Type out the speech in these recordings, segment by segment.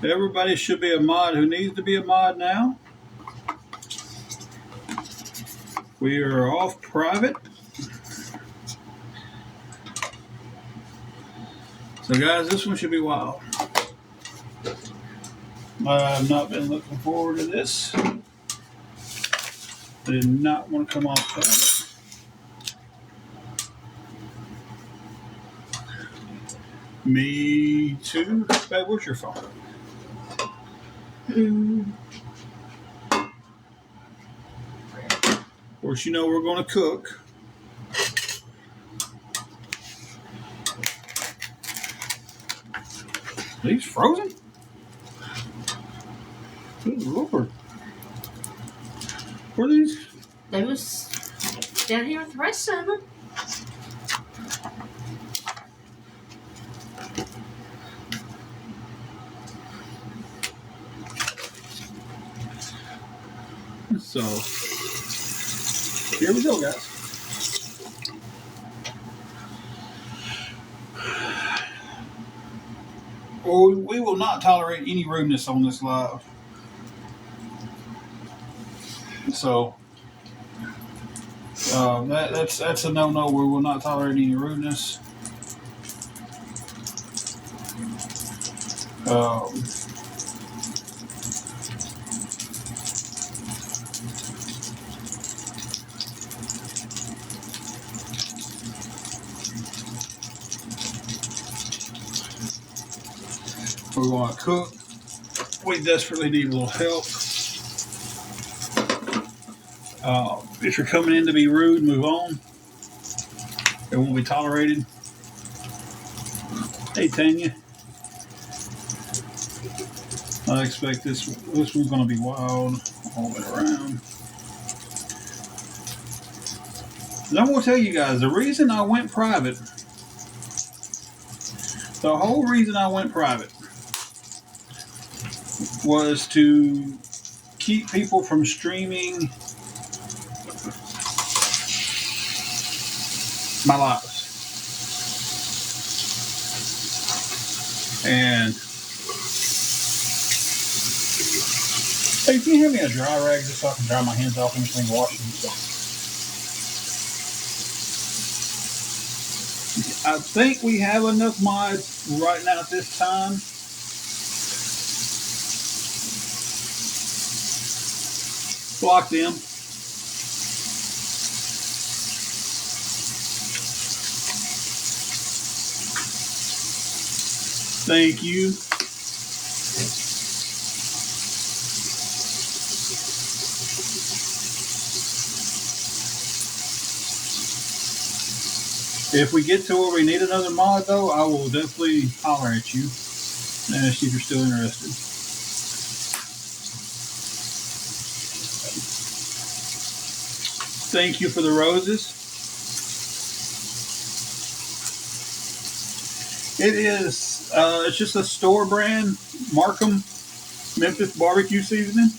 Everybody should be a mod who needs to be a mod now. We are off private. So guys, this one should be wild. I've not been looking forward to this. I did not want to come off private. Me too. Babe, where's your phone? Of course, you know we're going to cook. Are these frozen? Good Lord. Where are these? They was down here with the rest of them. So, here we go, guys. Well, we will not tolerate any rudeness on this live. So, that's a no-no. We will not tolerate any rudeness. We want to cook. We desperately need a little help. If you're coming in to be rude, move on. It won't be tolerated. Hey, Tanya. I expect this one's going to be wild all the way around. And I'm going to tell you guys, the reason I went private, the whole reason I went private was to keep people from streaming my lives. And hey, can you hand me a dry rag just so I can dry my hands off anything washing stuff? I think we have enough mods right now at this time. Block them. Thank you. If we get to where we need another mod, though, I will definitely holler at you and ask you if you're still interested. Thank you for the roses. It is, it's just a store brand, Markham Memphis barbecue seasoning.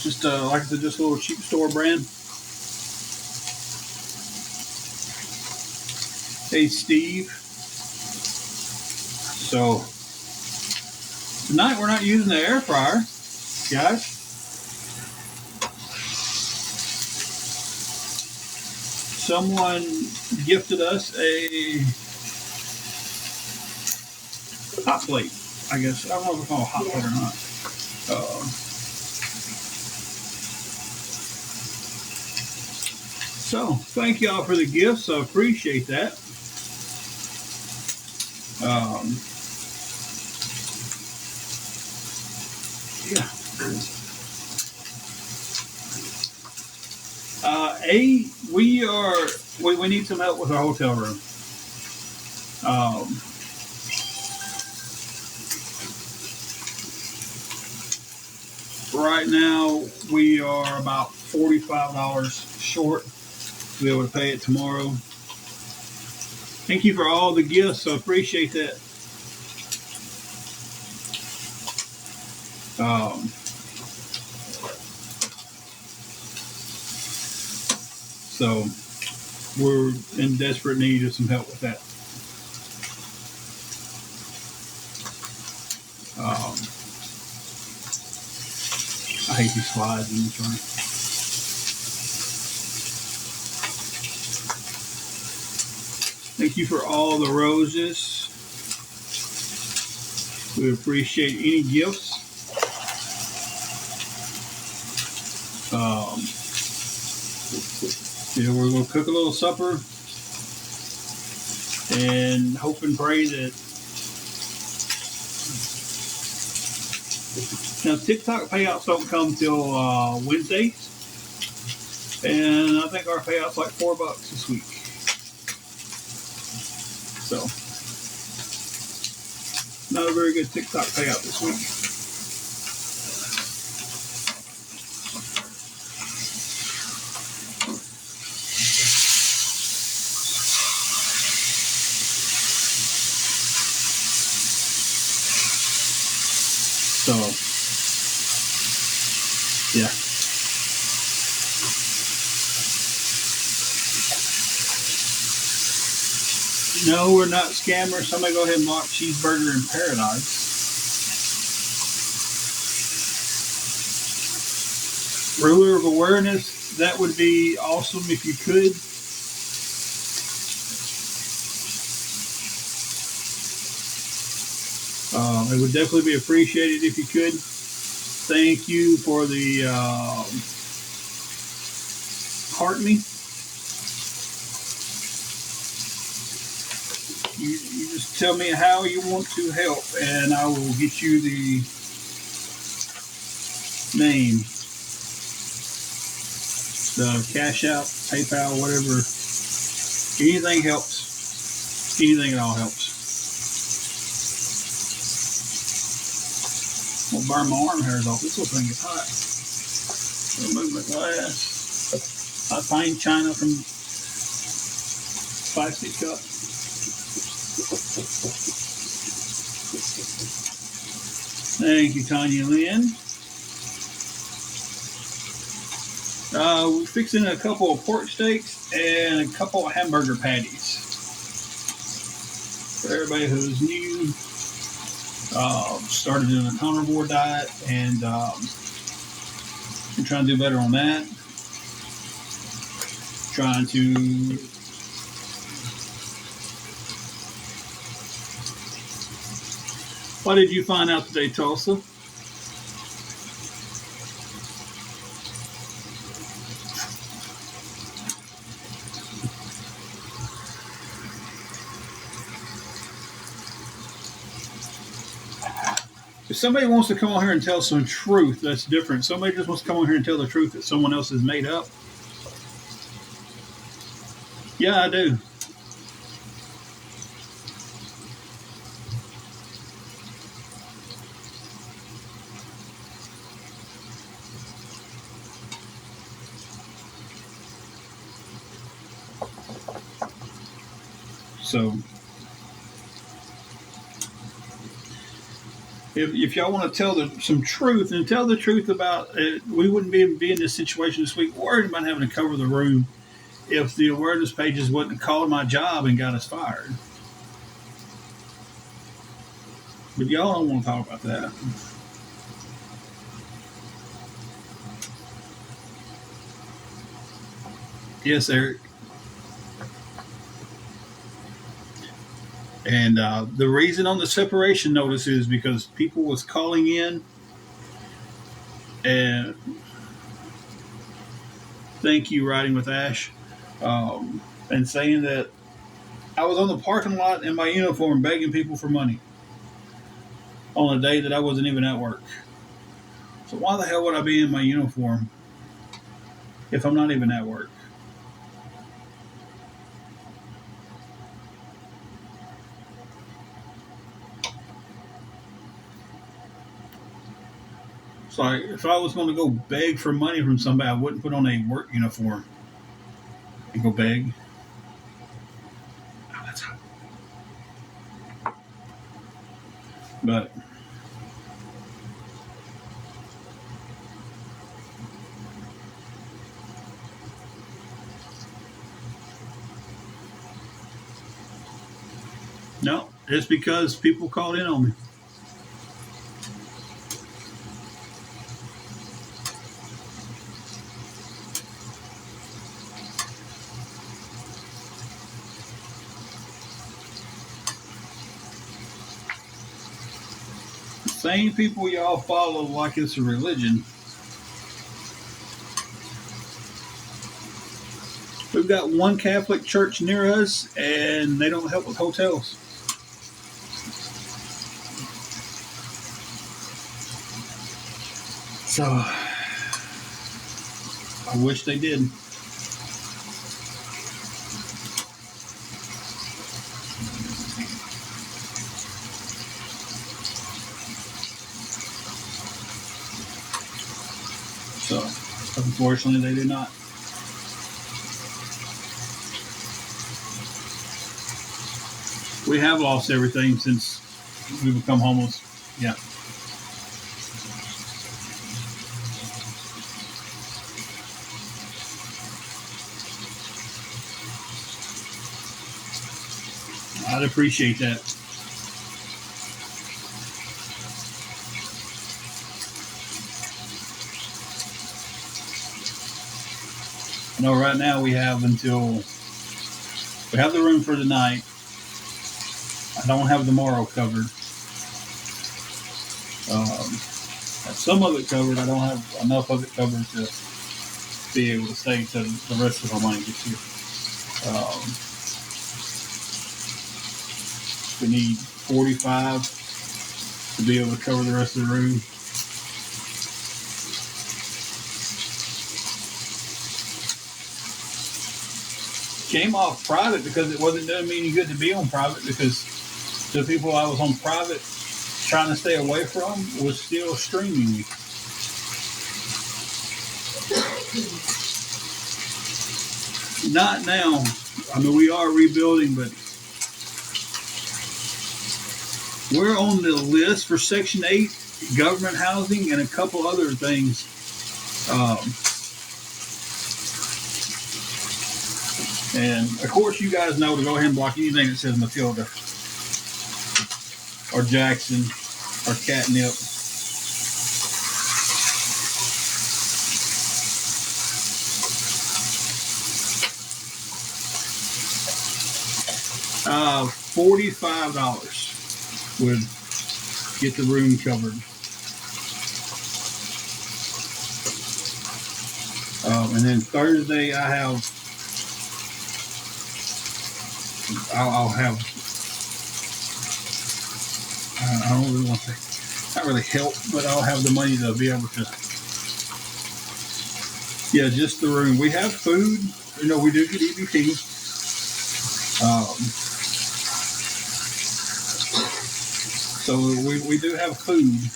Just, like I said, just a little cheap store brand. Hey, Steve. So, tonight we're not using the air fryer, guys. Someone gifted us a hot plate, I guess. I don't know if it's called a hot plate or not. So, thank y'all for the gifts. I appreciate that. Yeah. We need some help with our hotel room. Right now, we are about $45 short. We'll be able to pay it tomorrow. Thank you for all the gifts. I appreciate that. So we're in desperate need of some help with that. I hate these slides in this room. Thank you for all the roses. We appreciate any gifts. We're going to cook a little supper and hope and pray that. Now, TikTok payouts don't come till Wednesdays, and I think our payout's like $4 this week. So, not a very good TikTok payout this week. So, yeah. No, we're not scammers. Somebody go ahead and block Cheeseburger in Paradise. Ruler of Awareness, that would be awesome if you could. It would definitely be appreciated if you could. Thank you for the heart me. You just tell me how you want to help, and I will get you the name, the Cash App, PayPal, whatever. Anything helps. Anything at all helps. I'll burn my arm hairs off. This little thing is hot. Remove my glass. I find china from plastic cup. Thank you, Tanya Lynn. We're fixing a couple of pork steaks and a couple of hamburger patties. For everybody who's new, started doing a carnivore diet, and I'm trying to do better on that. Trying to What did you find out today, Tulsa? If somebody wants to come on here and tell some truth, that's different. Somebody just wants to come on here and tell the truth that someone else has made up. Yeah, I do. So, if y'all want to tell some truth and tell the truth about it, we wouldn't be in this situation this week worried about having to cover the room if the awareness pages wouldn't have called my job and got us fired. But y'all don't want to talk about that. Yes, Eric. And the reason on the separation notice is because people was calling in, and thank you, Riding with Ash, and saying that I was on the parking lot in my uniform begging people for money on a day that I wasn't even at work. So why the hell would I be in my uniform if I'm not even at work? It's like if I was going to go beg for money from somebody, I wouldn't put on a work uniform and go beg. Oh, that's hot. But no, it's because people called in on me. same people y'all follow like it's a religion. We've got one Catholic church near us, and they don't help with hotels. So, I wish they did. So, unfortunately, they do not. We have lost everything since we become homeless. Yeah. I'd appreciate that. I know right now we have the room for tonight. I don't have tomorrow covered. Have some of it covered. I don't have enough of it covered to be able to stay till the rest of our money gets here. We need 45 to be able to cover the rest of the room. Came off private because it wasn't doing me any good to be on private, because the people I was on private trying to stay away from was still streaming me. Not now. I mean, we are rebuilding, but we're on the list for Section 8, government housing, and a couple other things. And, of course, you guys know to go ahead and block anything that says Matilda or Jackson or Catnip. $45 would get the room covered. And then Thursday I'll have, I don't really want to say, not really help, but I'll have the money to be able to, yeah, just the room. We have food. You know, we do get EBT. So we do have food.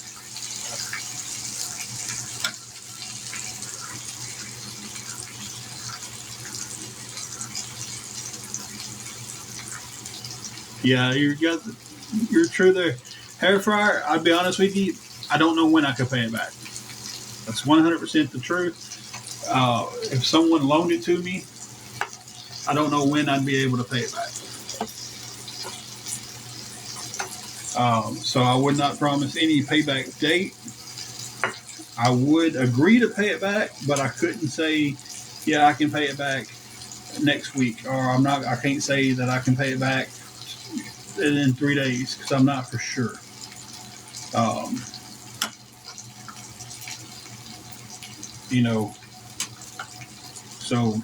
Yeah, you're true there. Hair fryer, I'll be honest with you, I don't know when I could pay it back. That's 100% the truth. If someone loaned it to me, I don't know when I'd be able to pay it back. So I would not promise any payback date. I would agree to pay it back, but I couldn't say, yeah, I can pay it back next week, or I can't say that I can pay it back in 3 days, because I'm not for sure. You know, so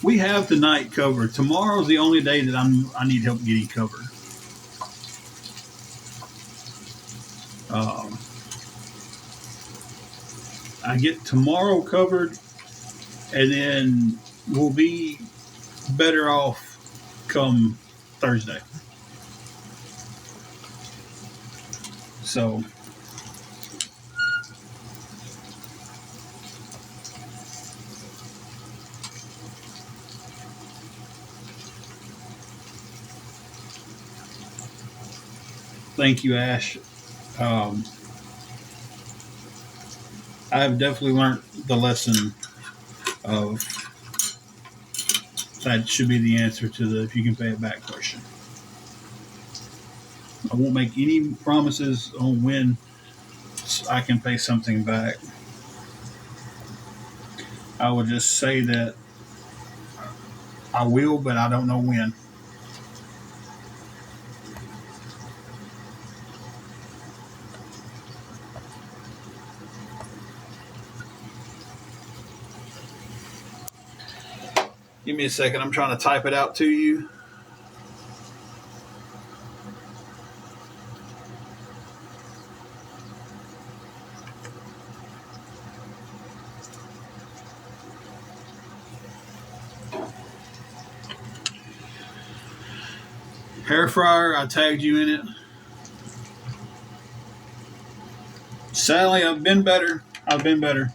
we have tonight covered. Tomorrow's the only day that I need help getting covered. I get tomorrow covered, and then we'll be better off come Thursday. So thank you, Ash. I have definitely learned the lesson of that should be the answer to the if you can pay it back question. I won't make any promises on when I can pay something back. I will just say that I will, but I don't know when. Give me a second. I'm trying to type it out to you. Hair fryer, I tagged you in it. Sadly, I've been better. I've been better.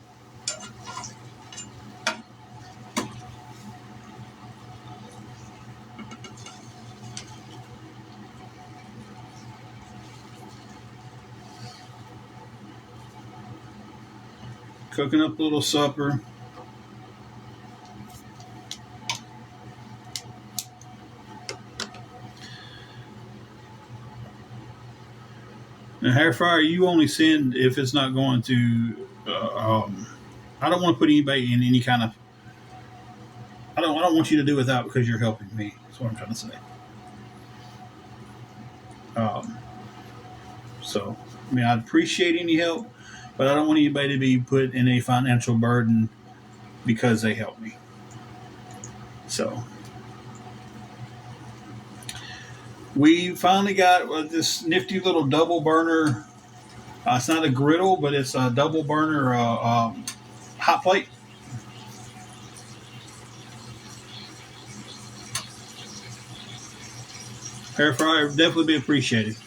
Cooking up a little supper. And hair fryer, you only send if it's not going to. I don't want to put anybody in any kind of. I don't want you to do without because you're helping me. That's what I'm trying to say. Um, so, I mean, I appreciate any help, but I don't want anybody to be put in a financial burden because they help me. So, we finally got this nifty little double burner. It's not a griddle, but it's a double burner hot plate. Hair fryer would definitely be appreciated.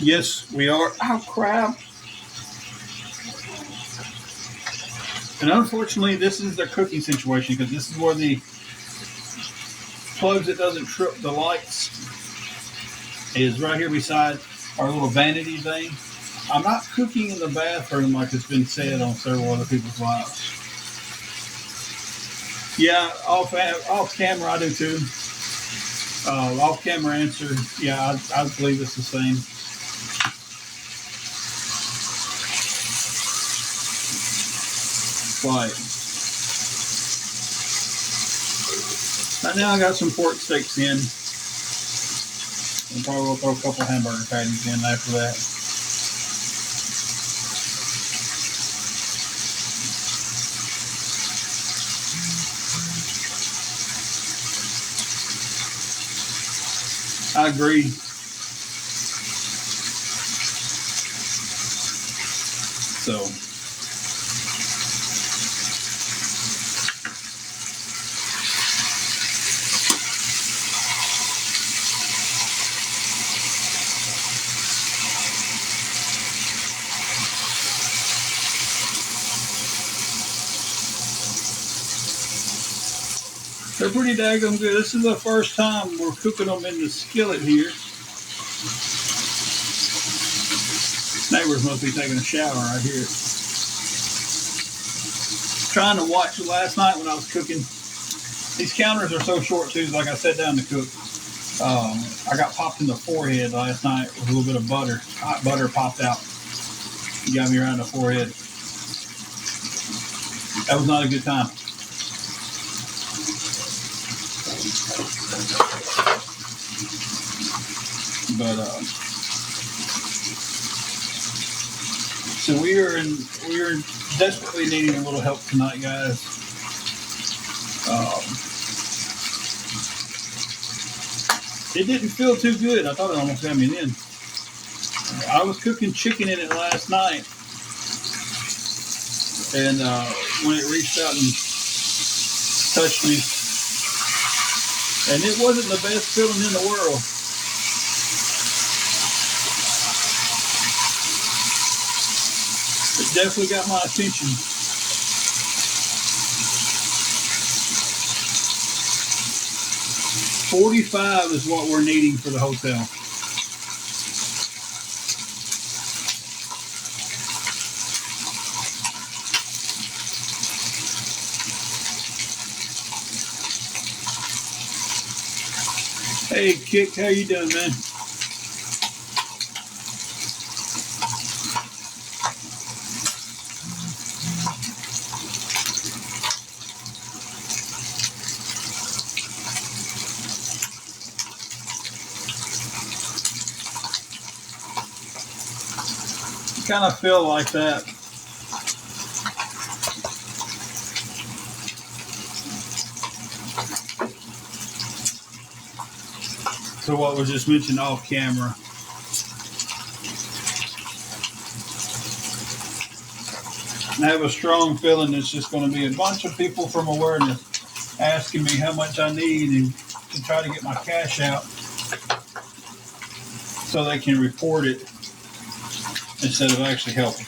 Yes, we are. Oh, crap. And unfortunately, this is their cooking situation because this is where the plugs that doesn't trip the lights is right here beside our little vanity thing. I'm not cooking in the bathroom like it's been said on several other people's lives. Yeah, off camera I do too. Off camera answer, yeah, I believe it's the same. Right. Right now I got some pork steaks in. And probably will throw a couple hamburger patties in after that. I agree. So. They're pretty daggone good. This is the first time we're cooking them in the skillet here. Neighbors must be taking a shower right here. Trying to watch it last night when I was cooking. These counters are so short too. Like I sat down to cook. I got popped in the forehead last night with a little bit of butter. Hot butter popped out. It got me around the forehead. That was not a good time. But so we are desperately needing a little help tonight, guys. It didn't feel too good. I thought it almost got me in. I was cooking chicken in it last night, and when it reached out and touched me, and it wasn't the best feeling in the world. It definitely got my attention. $45 is what we're needing for the hotel. Hey, Kick, how you doing, man? kind of feel like that. So what was just mentioned off camera. I have a strong feeling it's just going to be a bunch of people from awareness asking me how much I need and to try to get my cash out so they can report it instead of actually helping.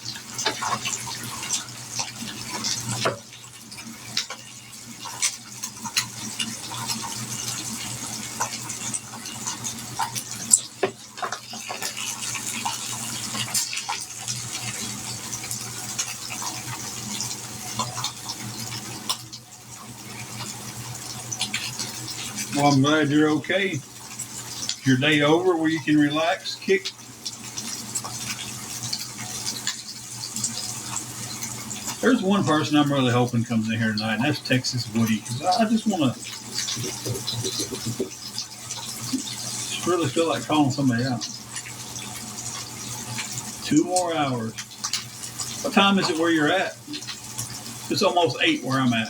Well, I'm glad you're okay. Your day over where you can relax, kick. There's one person I'm really hoping comes in here tonight, and that's Texas Woody, because I just want to really feel like calling somebody out. 2 more hours. What time is it where you're at? It's almost 8 where I'm at.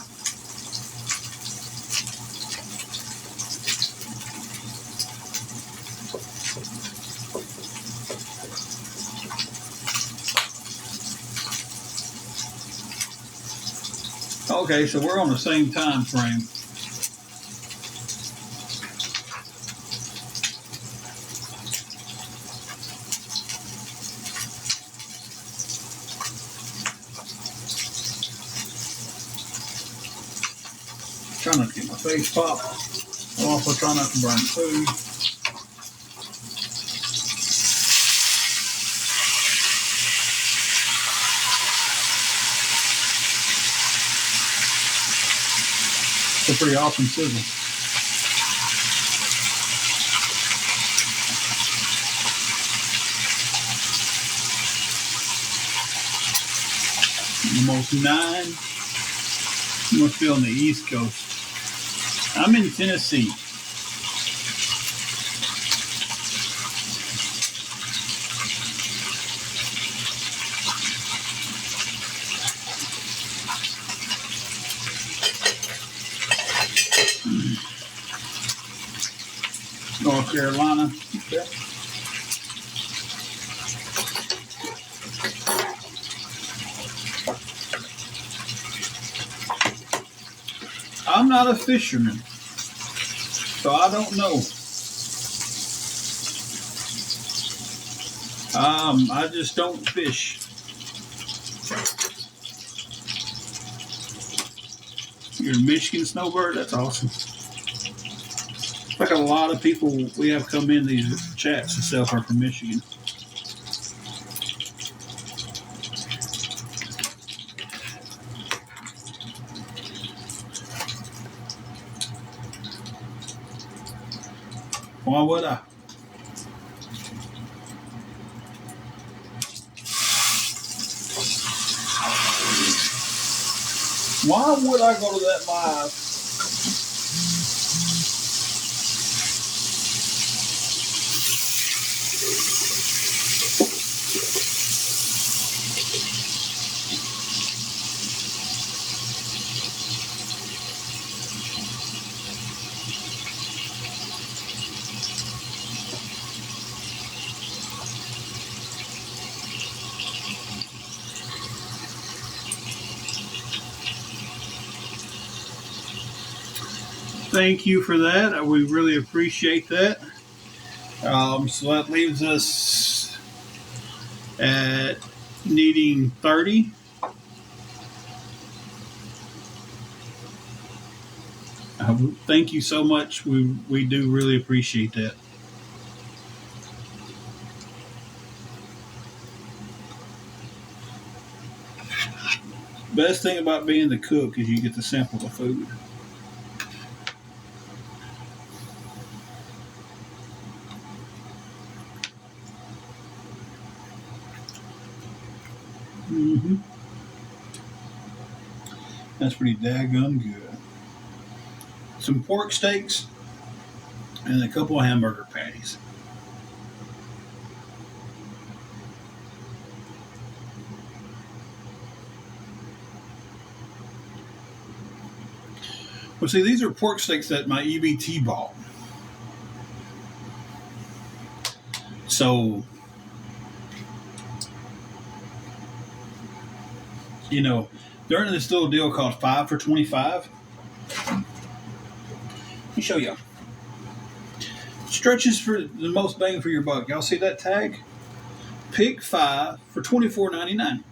Okay, so we're on the same time frame. Try not to get my face popped. I'll also try not to burn food. It's a pretty awesome sizzle. Almost 9. You must be on the East Coast. I'm in Tennessee. North Carolina. Okay. I'm not a fisherman, so I don't know. I just don't fish. You're a Michigan snowbird? That's awesome. Like a lot of people we have come in these chats and stuff are from Michigan. Why would I? Why would I go to that live? Thank you for that. We really appreciate that. So that leaves us at needing 30. Thank you so much. We do really appreciate that. Best thing about being the cook is you get to sample the food. Mm-hmm. That's pretty daggum good. Some pork steaks and a couple of hamburger patties. Well, see, these are pork steaks that my EBT bought. So, they're in this little deal called 5 for 25. Let me show you. Stretches for the most bang for your buck. Y'all see that tag? Pick 5 for $24.99.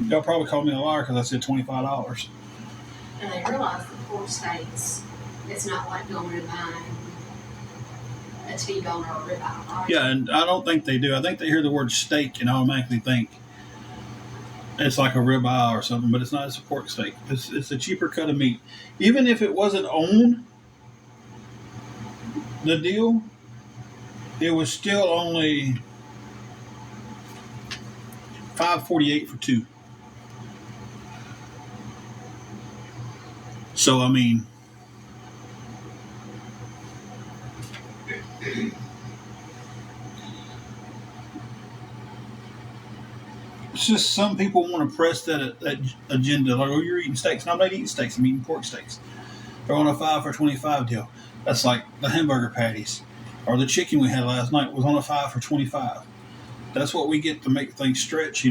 Y'all probably called me a liar because I said $25. And they realize the pork steaks, it's not like going and buying a T-bone or a ribeye, right? Yeah, and I don't think they do. I think they hear the word steak and automatically think it's like a ribeye or something, but it's not. It's a pork steak. It's a cheaper cut of meat. Even if it wasn't on the deal, it was still only $5.48 for 2. So I mean, it's just some people want to press that agenda. Like, oh, you're eating steaks. No, I'm not eating steaks. I'm eating pork steaks. They're on a 5 for 25 deal. That's like the hamburger patties. Or the chicken we had last night was on a 5 for 25. That's what we get to make things stretch,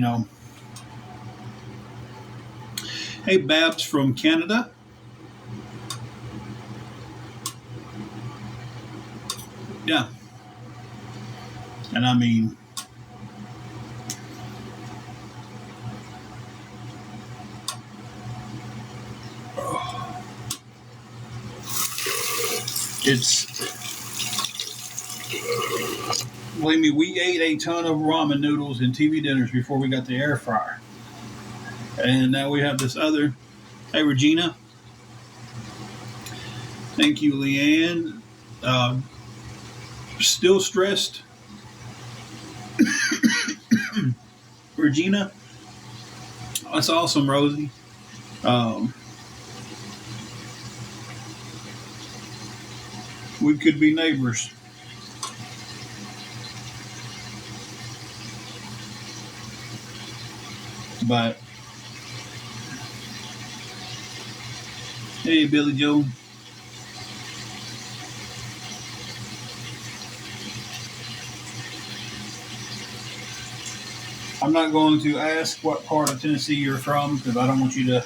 Hey, Babs from Canada. Yeah. And I mean, believe me, we ate a ton of ramen noodles and TV dinners before we got the air fryer. And now we have this other. Hey, Regina. Thank you, Leanne. Still stressed. Regina. That's awesome, Rosie. We could be neighbors. But hey, Billy Joe. I'm not going to ask what part of Tennessee you're from because I don't want you to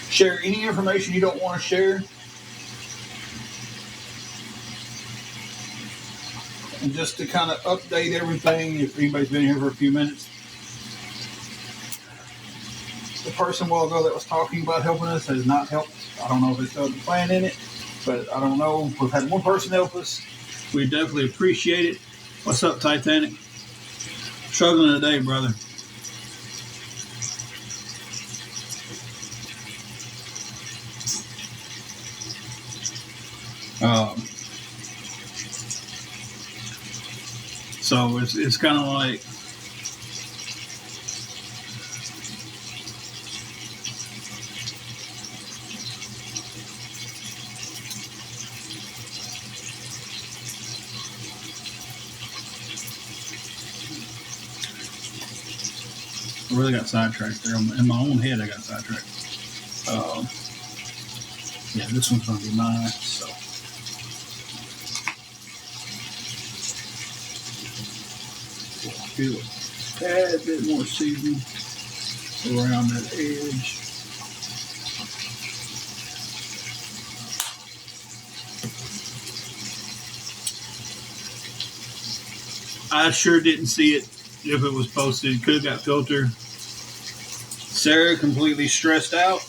share any information you don't want to share. And just to kind of update everything, if anybody's been here for a few minutes, the person a while ago that was talking about helping us has not helped. I don't know if they still have a plan in it, but I don't know. We've had one person help us. We definitely appreciate it. What's up, Titanic? Struggling today, brother. So it's kind of like I really got sidetracked there. In my own head, I got sidetracked. Yeah, this one's going to be mine. So. Do a tad bit more seasoning around that edge. I sure didn't see it if it was posted. Could have got filtered. Sarah completely stressed out.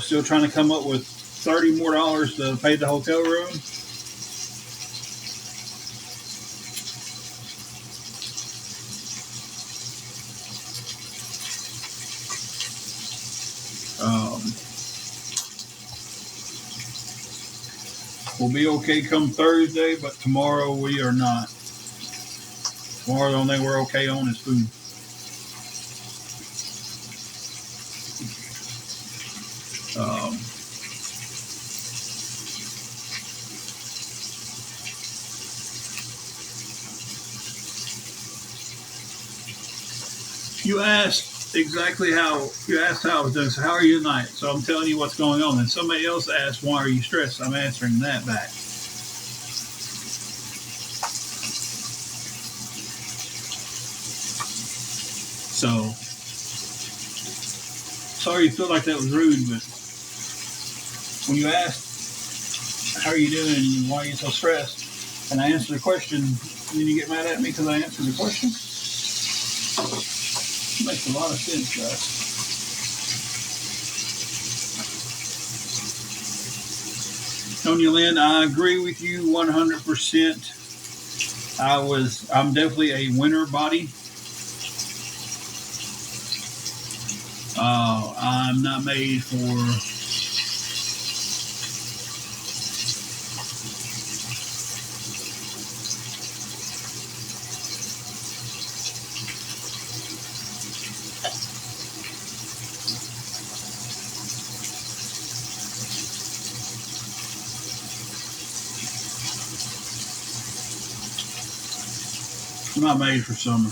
Still trying to come up with $30 more to pay the hotel room. We'll be okay come Thursday, but tomorrow we are not. Tomorrow the only thing we're okay on is food. You asked exactly how you asked how I was doing. So how are you tonight? So I'm telling you what's going on. And somebody else asked, why are you stressed? I'm answering that back. So sorry you feel like that was rude, but when you asked, how are you doing? And why are you so stressed? And I answered the question, and then you get mad at me because I answered the question? It makes a lot of sense, guys. Tonya Lynn, I agree with you 100%. I'm definitely a winter body. I'm not made for I'm not made for summer.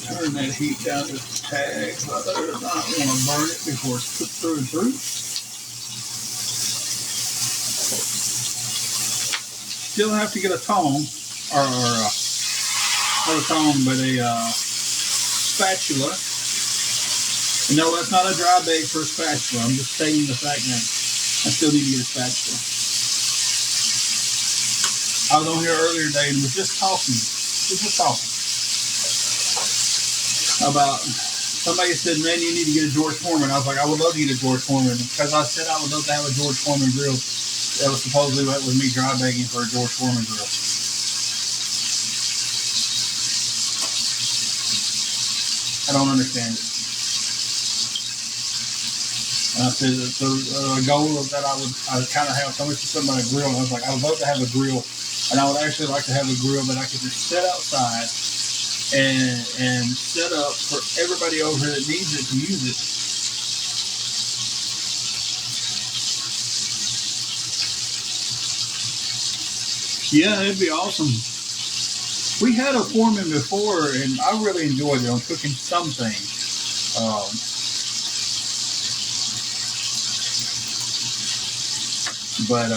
Turn that heat down to the tag. I do not want to burn it before it's put through and through. Still have to get a tong, or not a tong, but a spatula. No, that's not a dry bag for a spatula. I'm just stating the fact that I still need to get a spatula. I was on here earlier today and was just talking about, somebody said, man, you need to get a George Foreman. I was like, I would love to get a George Foreman. Because I said I would love to have a George Foreman grill. That was supposedly what was me dry bagging for a George Foreman grill. I don't understand it. And I said the goal of that I kind of have somebody said something about a grill, and I was like, I would love to have a grill, and I would actually like to have a grill that I could just set outside and set up for everybody over here that needs it to use it. Yeah, it'd be awesome. We had a foreman before, and I really enjoyed it on cooking some things. But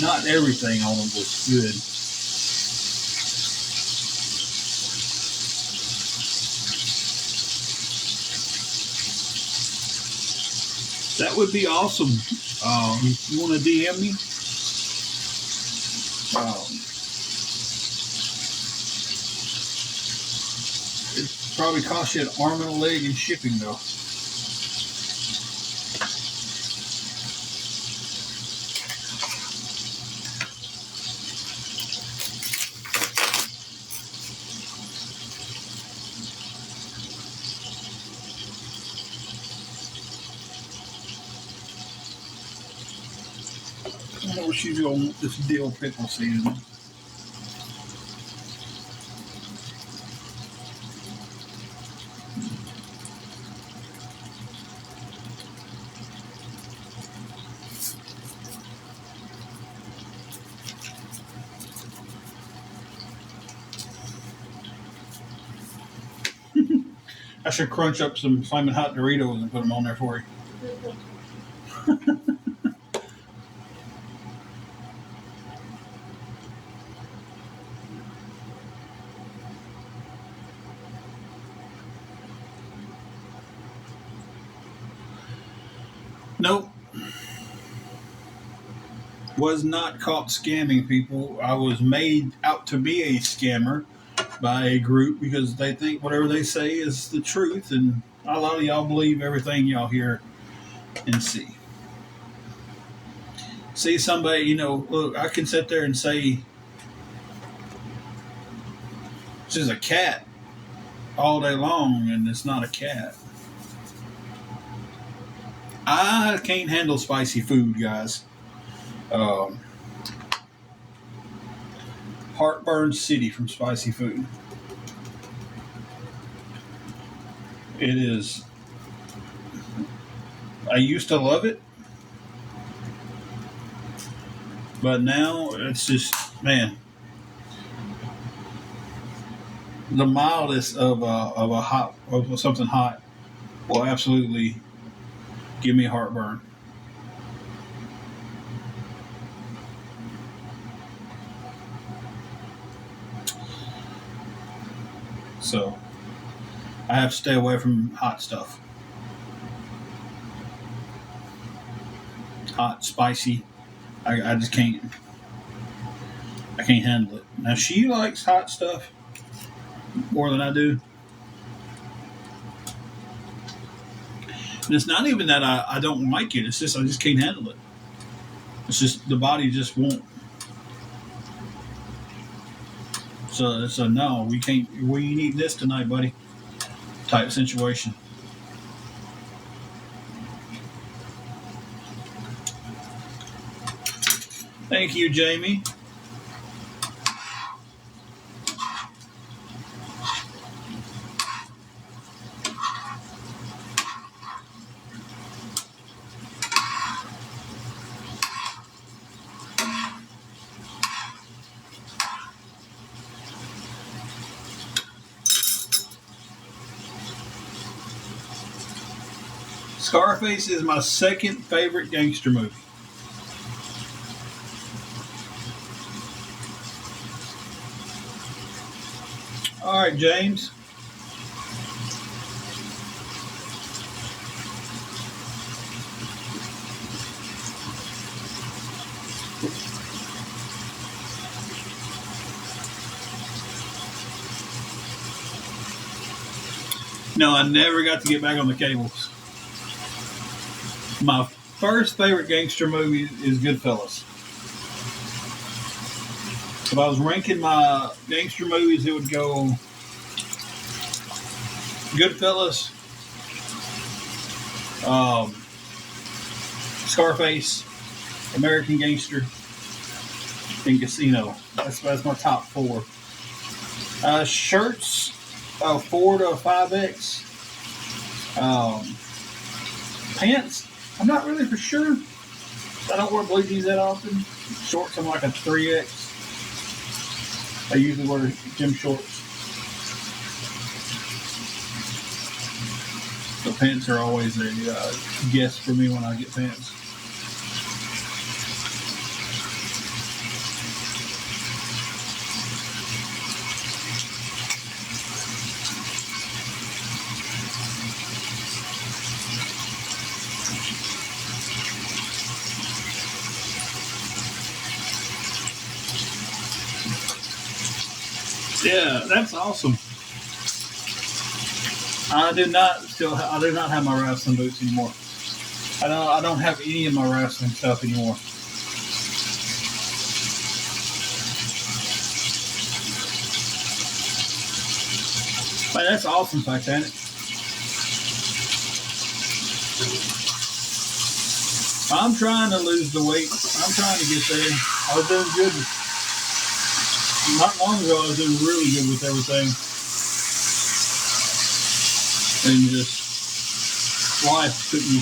not everything on them was good. That would be awesome. You want to DM me? It probably cost you an arm and a leg in shipping, though. I don't know what she's going to want this dill pickle seasoning. I should crunch up some Flamin' Hot Doritos and put them on there for you. Nope. Was not caught scamming people. I was made out to be a scammer by a group because they think whatever they say is the truth, and a lot of y'all believe everything y'all hear and see. See somebody, look, I can sit there and say, this is a cat all day long, and it's not a cat. I can't handle spicy food, guys. Heartburn City from spicy food. It is. I used to love it. But now it's just, man, the mildest of something hot will absolutely give me heartburn. So I have to stay away from hot stuff. Hot, spicy. I just can't. I can't handle it. Now she likes hot stuff more than I do. And it's not even that I don't like it. It's just I just can't handle it. It's just the body just won't. So it's a no. We can't. We need this tonight, buddy. Type situation. Thank you, Jamie. Scarface is my second favorite gangster movie. All right, James. No, I never got to get back on the cables. My first favorite gangster movie is Goodfellas. If I was ranking my gangster movies, it would go Goodfellas, Scarface, American Gangster, and Casino. That's my top four. Shirts, 4 to 5X. Pants, I'm not really for sure. I don't wear blue jeans that often. Shorts, I'm like a 3X. I usually wear gym shorts. The pants are always a guess for me when I get pants. Yeah, that's awesome. I do not have my wrestling boots anymore. I don't have any of my wrestling stuff anymore. Man, that's awesome, Titanic. I'm trying to lose the weight. I'm trying to get there. I was doing good. Not long ago, I was doing really good with everything. And just life took me.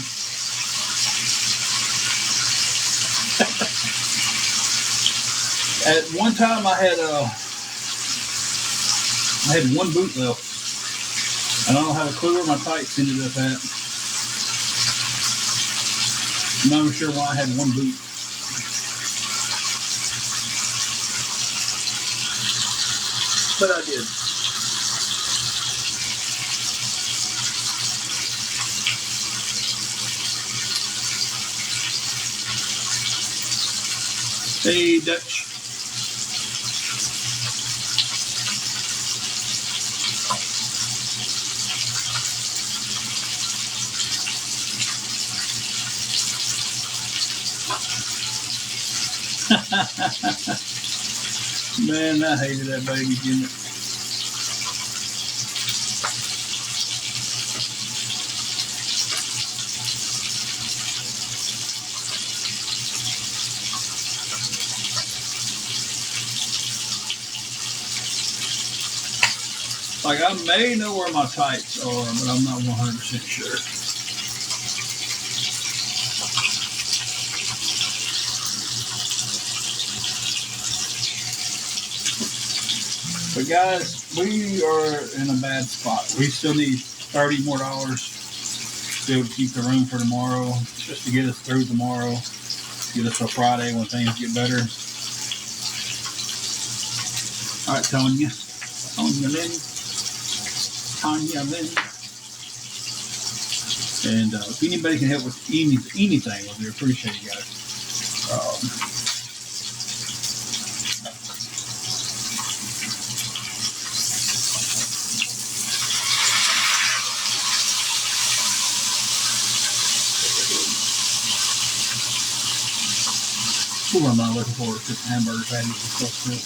At one time, I had one boot left. And I don't have a clue where my tights ended up at. I'm not even sure why I had one boot. But I did. Hey, Dutch. Man, I hated that baby unit. Like, I may know where my tights are, but I'm not 100% sure. But guys, we are in a bad spot. We still need $30 more to be able to keep the room for tomorrow, just to get us through tomorrow, get us till Friday when things get better. All right, Tanya Lynn. And if anybody can help with anything, we appreciate you guys. What am I looking for? Just hamburger patties and stuff too.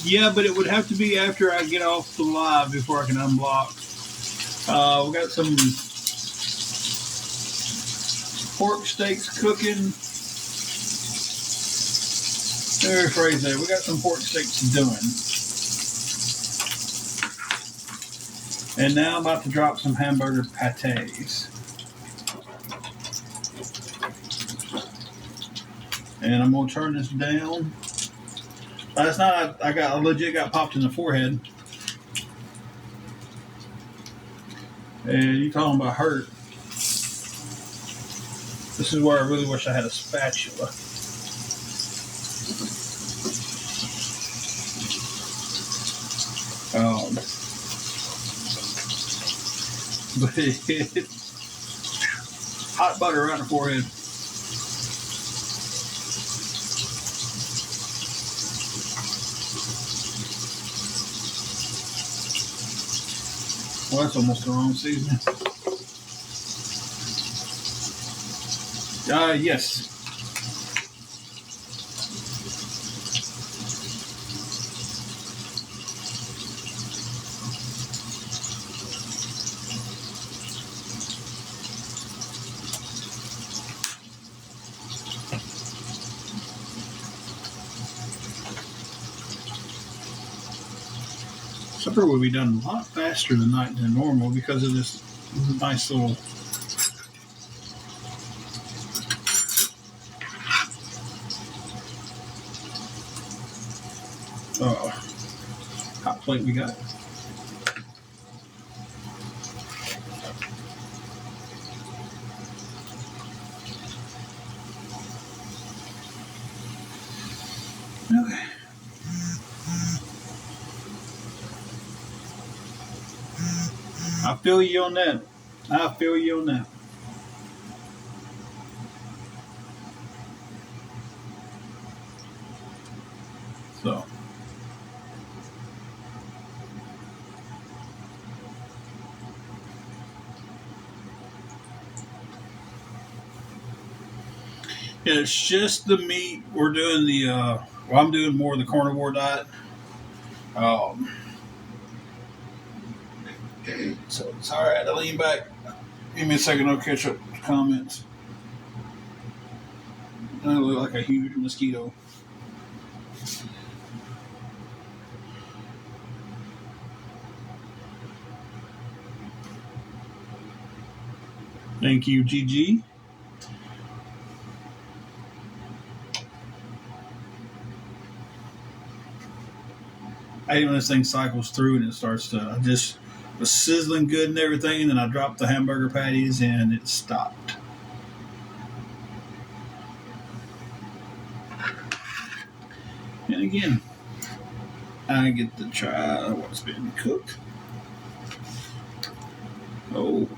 Yeah, but it would have to be after I get off the live before I can unblock. We got some pork steaks cooking. Let me rephrase that. We got some pork steaks doing. And now I'm about to drop some hamburger patés. And I'm going to turn this down. Last night I legit got popped in the forehead. And you talking about hurt. This is where I really wish I had a spatula. But hot butter around the forehead. Well, that's almost the wrong seasoning. Yes. Supper will be done a lot faster tonight than normal because of this nice little hot plate we got. Okay. I feel you on that. So. Yeah, it's just the meat. We're doing I'm doing more of the carnivore diet. So it's all right. I'll lean back. Give me a second. I'll catch up with comments. I look like a huge mosquito. Thank you, GG. I hate when this thing cycles through and it starts to just was sizzling good and everything, and then I dropped the hamburger patties and it stopped. And again, I get to try what's been cooked. Oh,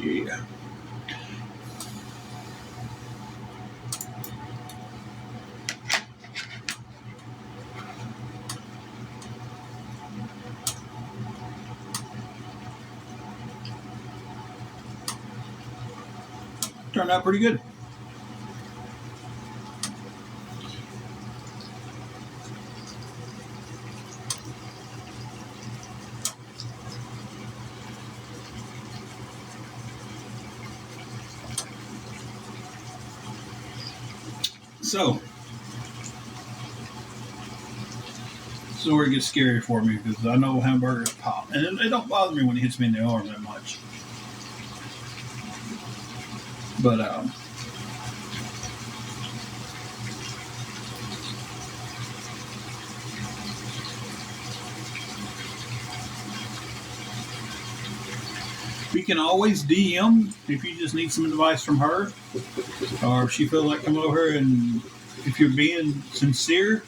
yeah. Turned out pretty good. So, this is where it gets scary for me because I know hamburgers pop. And it don't bother me when it hits me in the arm that much. But, we can always DM if you just need some advice from her, or if she feels like coming over and if you're being sincere.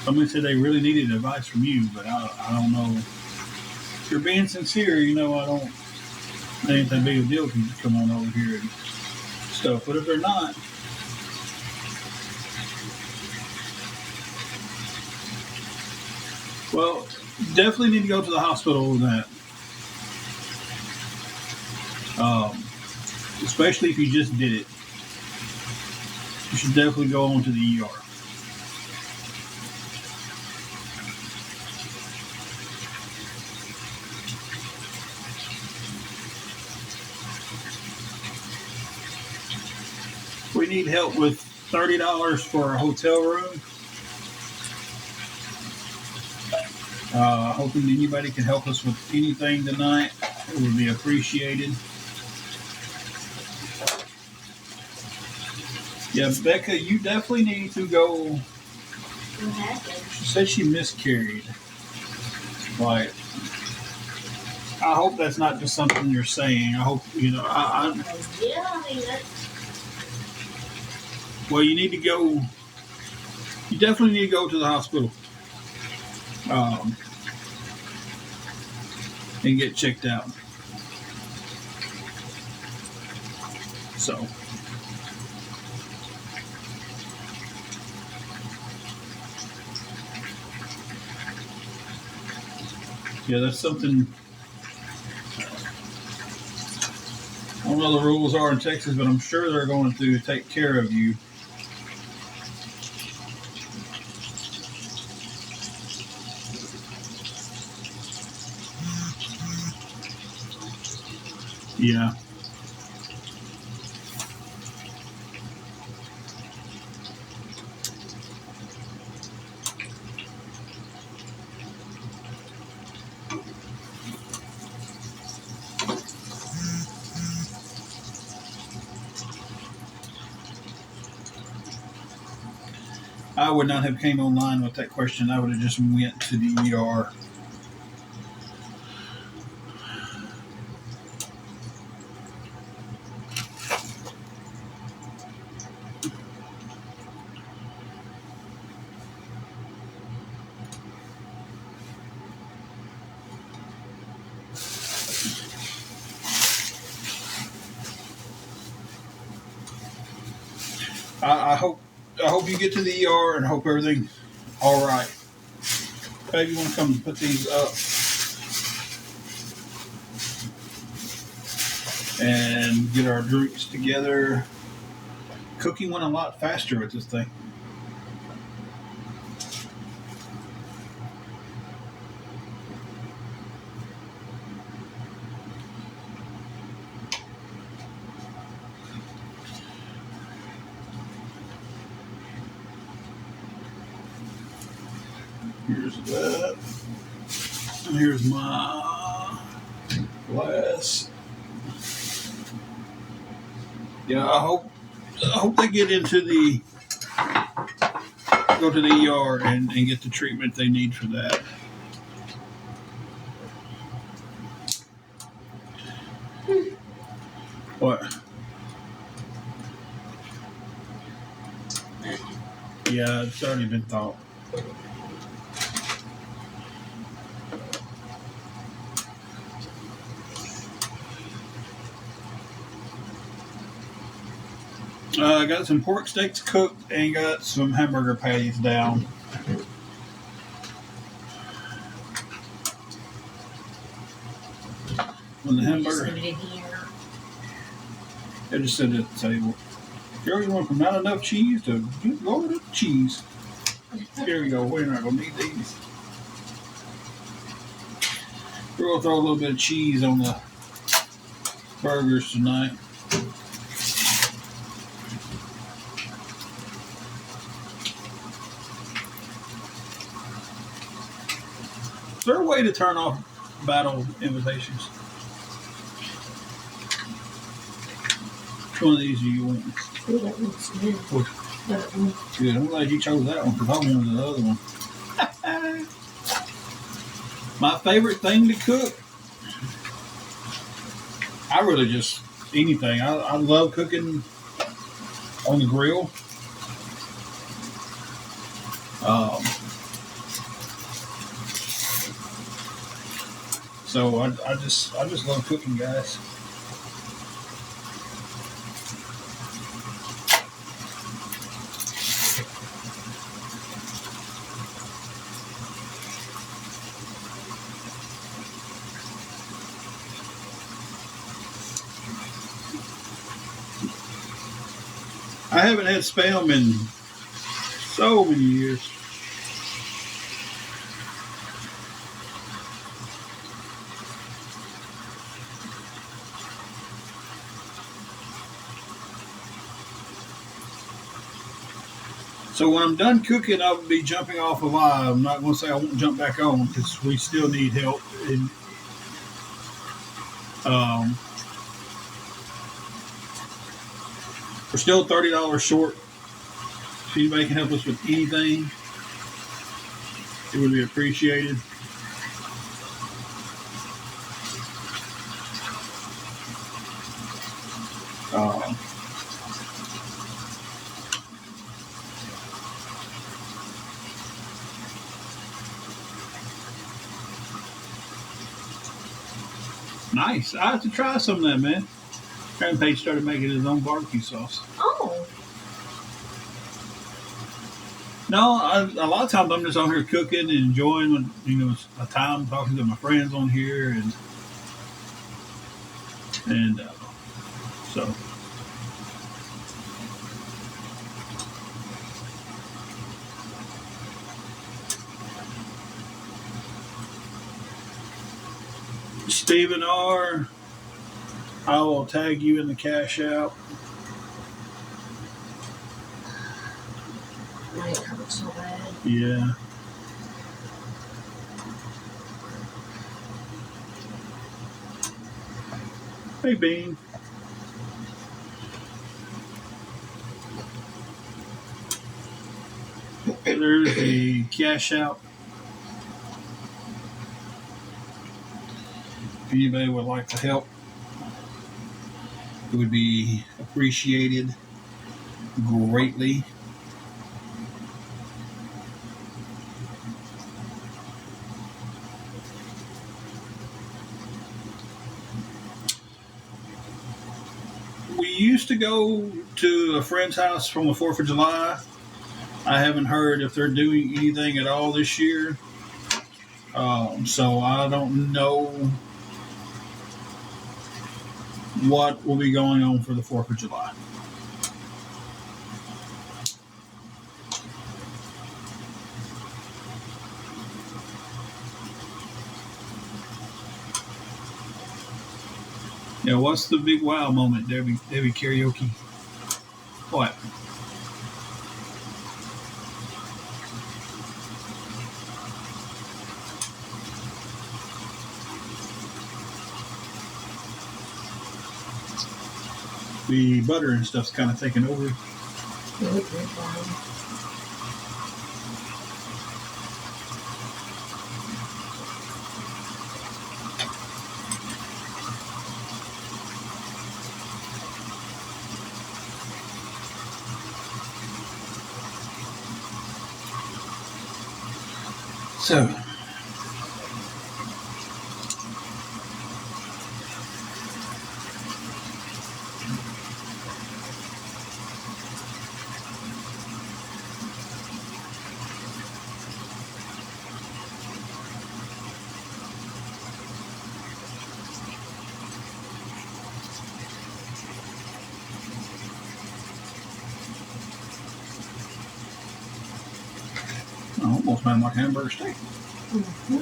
Somebody said they really needed advice from you, but I don't know. If you're being sincere, I don't. It ain't that big a deal if you just come on over here and stuff. But if they're not, well, definitely need to go to the hospital with that. Especially if you just did it. You should definitely go on to the ER. We need help with $30 for a hotel room. Hoping anybody can help us with anything tonight. It would be appreciated. Yeah, Becca, you definitely need to go. What happened? She said she miscarried. Like, I hope that's not just something you're saying. I hope, Yeah, I mean, that's. Well, you need to go. You definitely need to go to the hospital. And get checked out. So. Yeah, that's something. I don't know the rules are in Texas, but I'm sure they're going to take care of you. Yeah. I would not have came online with that question. I would have just went to the ER. I hope you get to the ER and hope everything's all right. Babe, you want to come put these up and get our drinks together? Cooking went a lot faster with this thing. Here's that. And here's my glass. Yeah, I hope they get into go to the ER and get the treatment they need for that. What? Yeah, it's already been thought. I got some pork steaks cooked and got some hamburger patties down. When the hamburger, Just leave it in here. I just said at the table. Girl, you want from not enough cheese to just go with the cheese. Here we go. We're not gonna need these. We're gonna throw a little bit of cheese on the burgers tonight. there a way to turn off battle invitations? Which one of these do you want? Ooh, that looks good. Which? That one. Good. I'm glad you chose that one because I wanted the other one. My favorite thing to cook? I really just anything. I love cooking on the grill. So I just love cooking, guys. I haven't had spam in so many years. So when I'm done cooking, I'll be jumping off of live. I'm not going to say I won't jump back on because we still need help. And, we're still $30 short. If anybody can help us with anything, it would be appreciated. Nice. I have to try some of that, man. Rampage started making his own barbecue sauce. Oh. No, a lot of times I'm just on here cooking and enjoying, my time talking to my friends on here, and so. Stephen R., I will tag you in the cash out. It hurts so bad. Yeah. Hey, Bean. There's the cash out. If anybody would like to help, it would be appreciated greatly. We used to go to a friend's house from the 4th of July. I haven't heard if they're doing anything at all this year. So I don't know what will be going on for the 4th of July. Yeah, what's the big wow moment, Debbie Karaoke? What? The butter and stuff's kind of taking over. So, I almost made like hamburger steak. Mm-hmm.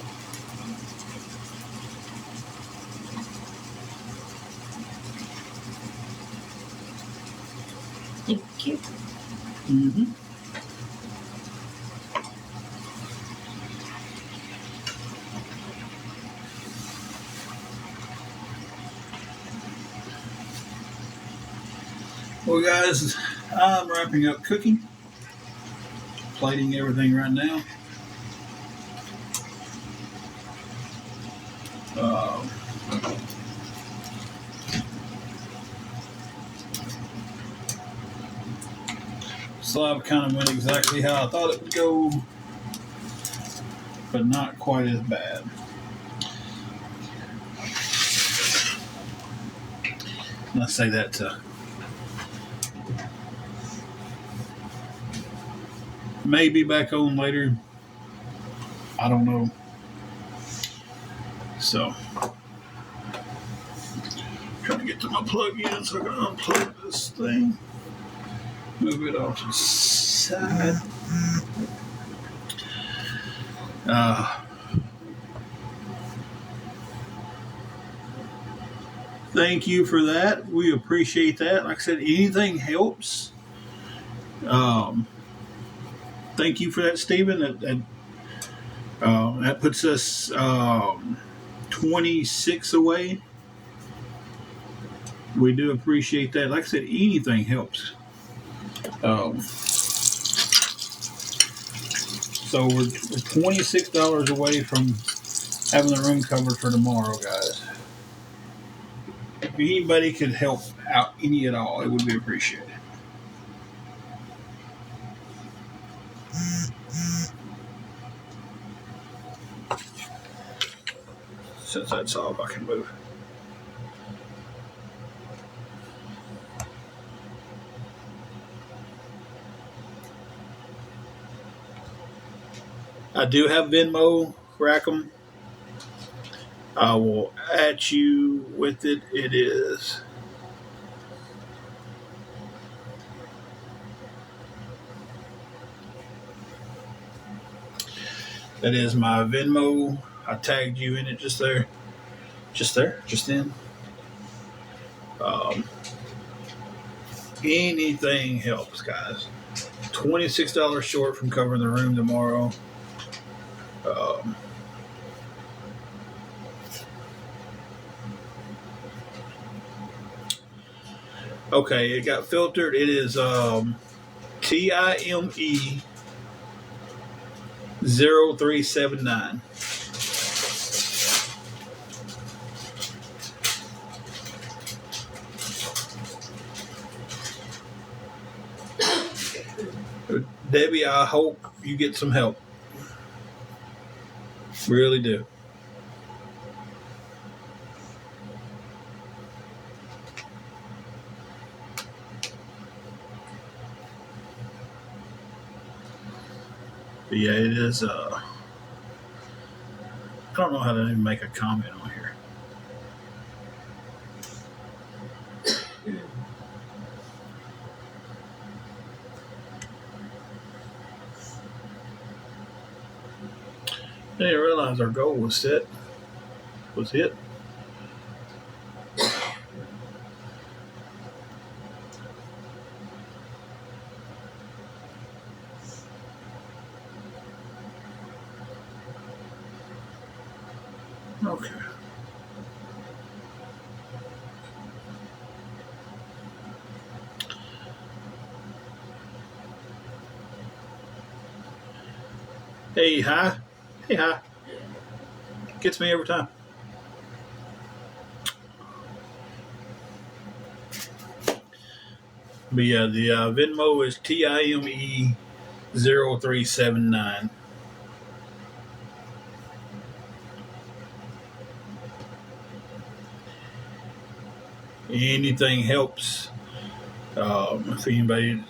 Thank you. Mm-hmm. Well, guys, I'm wrapping up cooking, plating everything right now. Uh, Slab kind of went exactly how I thought it would go, but not quite as bad. And I say that to maybe back on later. I don't know. So, trying to get to my plug in so I can unplug this thing. Move it off to the side. Thank you for that. We appreciate that. Like I said, anything helps. Thank you for that, Stephen. That puts us 26 away. We do appreciate that. Like I said, anything helps. So we're $26 away from having the room covered for tomorrow, guys. If anybody could help out any at all, it would be appreciated. Since that's off, I can move. I do have Venmo, Rackham. I will add you with it. It is that is my Venmo. I tagged you in it just there, just then. Anything helps, guys. $26 short from covering the room tomorrow. Okay, it got filtered. It is TIME 0379. Debbie, I hope you get some help. Really do. But yeah, it is. I don't know how to even make a comment on here. I didn't realize our goal was hit. Okay. Hey, hi. Hey, hi. Gets me every time. But yeah, the Venmo is TIME 0379. Anything helps. If anybody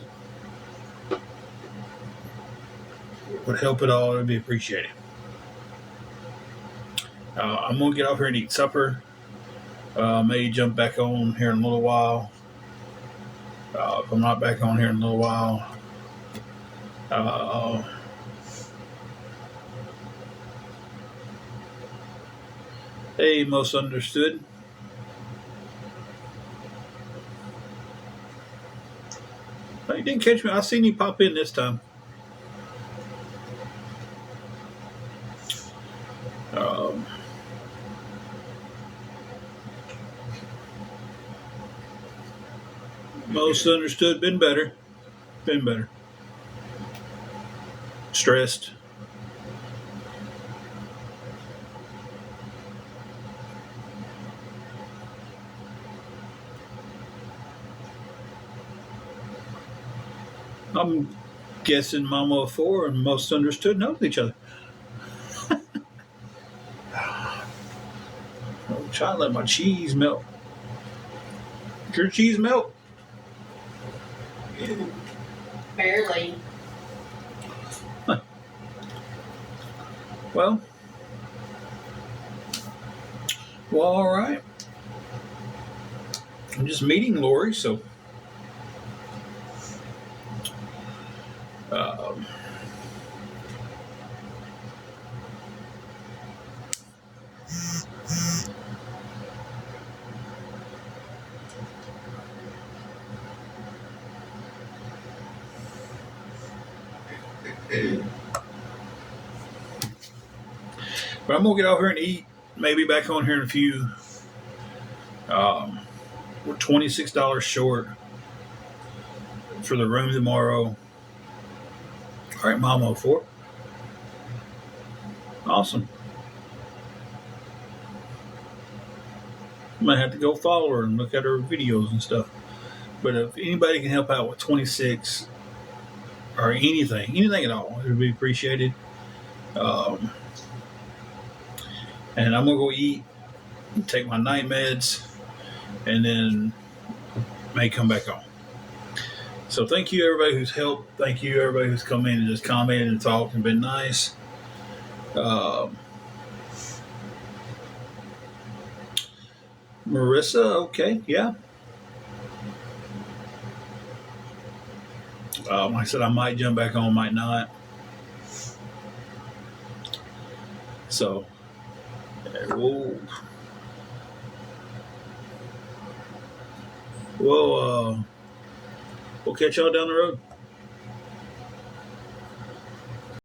would help at all, it would be appreciated. I'm going to get off here and eat supper. May jump back on here in a little while. If I'm not back on here in a little while, hey, most understood. You didn't catch me. I seen you pop in this time. Most understood, been better. Been better. Stressed. I'm guessing Mama of Four and Most Understood know each other. I'm trying to let my cheese melt. Did your cheese melt? Barely. Well, all right. I'm just meeting Lori, so um, but I'm gonna get out here and eat. Maybe back on here in a few. We're $26 short for the room tomorrow. All right, Mama of Four. Awesome. I might have to go follow her and look at her videos and stuff. But if anybody can help out with 26 or anything at all, it would be appreciated. Um, and I'm gonna go eat, take my night meds, and then may come back on. So thank you everybody who's helped. Thank you everybody who's come in and just commented and talked and been nice. Marissa, okay, yeah. Like I said, I might jump back on, might not. So we'll we'll catch y'all down the road.